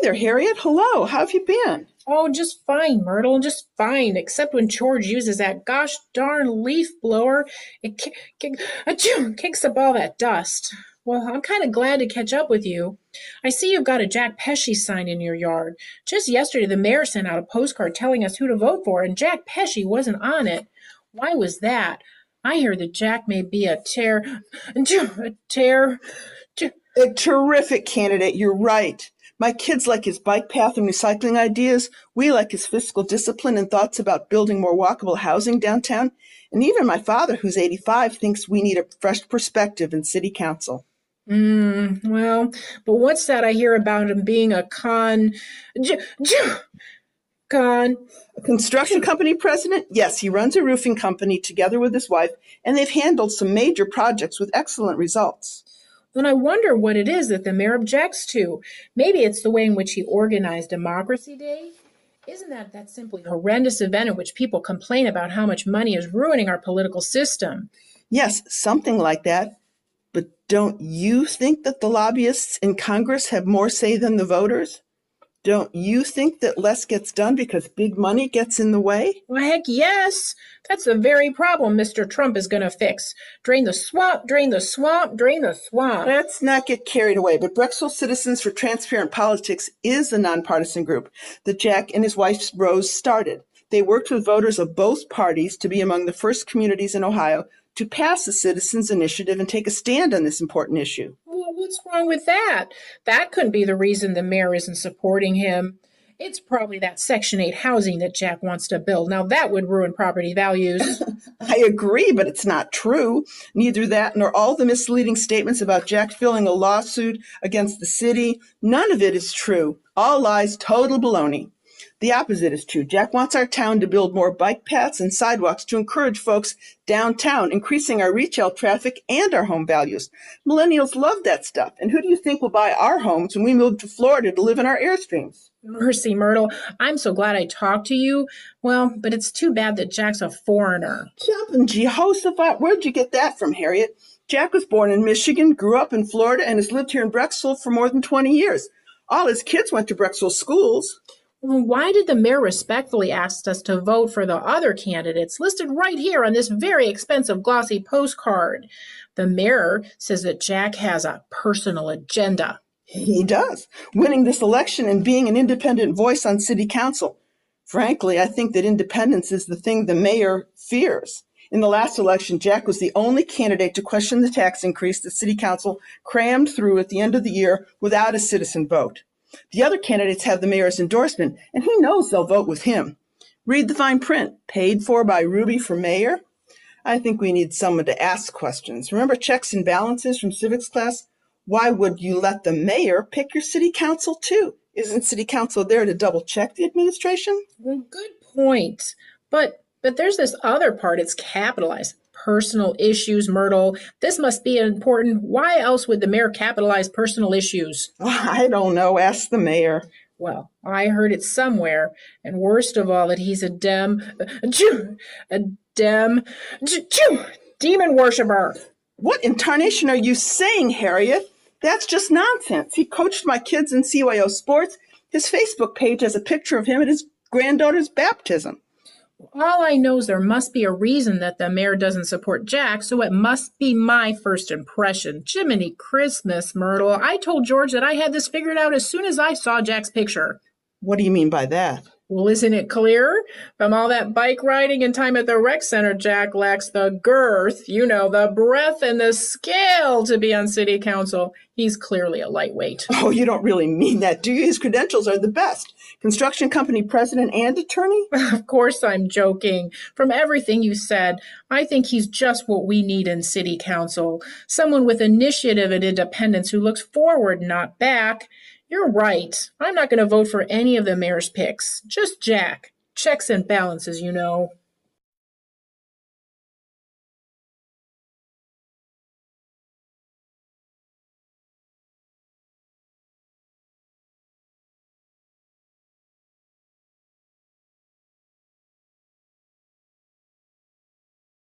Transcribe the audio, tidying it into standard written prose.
there, Harriet. Hello. How have you been? Oh, just fine, Myrtle, just fine. Except when George uses that gosh darn leaf blower, it achoo, kicks up all that dust. Well, I'm kind of glad to catch up with you. I see you've got a Jack Pesci sign in your yard. Just yesterday, the mayor sent out a postcard telling us who to vote for, and Jack Pesci wasn't on it. Why was that? I hear that Jack may be a tear. A terrific candidate. You're right. My kids like his bike path and recycling ideas. We like his fiscal discipline and thoughts about building more walkable housing downtown. And even my father, who's 85, thinks we need a fresh perspective in city council. Well, but what's that I hear about him being a j- j- con? A construction company president? Yes, he runs a roofing company together with his wife, and they've handled some major projects with excellent results. Then I wonder what it is that the mayor objects to. Maybe it's the way in which he organized Democracy Day. Isn't that simply a horrendous event in which people complain about how much money is ruining our political system? Yes, something like that. But don't you think that the lobbyists in Congress have more say than the voters? Don't you think that less gets done because big money gets in the way? Well, heck yes. That's the very problem Mr. Trump is going to fix. Drain the swamp, drain the swamp, drain the swamp. Let's not get carried away, but Brexville Citizens for Transparent Politics is a nonpartisan group that Jack and his wife Rose started. They worked with voters of both parties to be among the first communities in Ohio to pass the Citizens Initiative and take a stand on this important issue. Well, what's wrong with that? That couldn't be the reason the mayor isn't supporting him. It's probably that Section 8 housing that Jack wants to build. Now, that would ruin property values. I agree, but it's not true. Neither that nor all the misleading statements about Jack filing a lawsuit against the city. None of it is true. All lies, total baloney. The opposite is true. Jack wants our town to build more bike paths and sidewalks to encourage folks downtown, increasing our retail traffic and our home values. Millennials love that stuff. And who do you think will buy our homes when we move to Florida to live in our Airstreams? Mercy, Myrtle. I'm so glad I talked to you. Well, but it's too bad that Jack's a foreigner. Jumping Jehoshaphat, where'd you get that from, Harriet? Jack was born in Michigan, grew up in Florida, and has lived here in Brexville for more than 20 years. All his kids went to Brexville schools. Well, why did the mayor respectfully ask us to vote for the other candidates listed right here on this very expensive glossy postcard? The mayor says that Jack has a personal agenda. He does, winning this election and being an independent voice on city council. Frankly, I think that independence is the thing the mayor fears. In the last election, Jack was the only candidate to question the tax increase the city council crammed through at the end of the year without a citizen vote. The other candidates have the mayor's endorsement, and he knows they'll vote with him. Read the fine print, paid for by Ruby for mayor. I think we need someone to ask questions. Remember checks and balances from civics class? Why would you let the mayor pick your city council too? Isn't city council there to double check the administration? Well, good point. But there's this other part. It's capitalized. Personal issues, Myrtle. This must be important. Why else would the mayor capitalize personal issues? I don't know. Ask the mayor. Well, I heard it somewhere, and worst of all, that he's a demon worshiper. What in tarnation are you saying, Harriet? That's just nonsense. He coached my kids in CYO sports. His Facebook page has a picture of him at his granddaughter's baptism. All I know is there must be a reason that the mayor doesn't support Jack, so it must be my first impression. Jiminy Christmas, Myrtle. I told George that I had this figured out as soon as I saw Jack's picture. What do you mean by that? Well, isn't it clear? From all that bike riding and time at the rec center, Jack lacks the girth, the breadth and the scale to be on city council. He's clearly a lightweight. Oh, you don't really mean that, do you? His credentials are the best. Construction company president and attorney? Of course I'm joking. From everything you said, I think he's just what we need in city council. Someone with initiative and independence who looks forward, not back. You're right. I'm not going to vote for any of the mayor's picks. Just Jack. Checks and balances,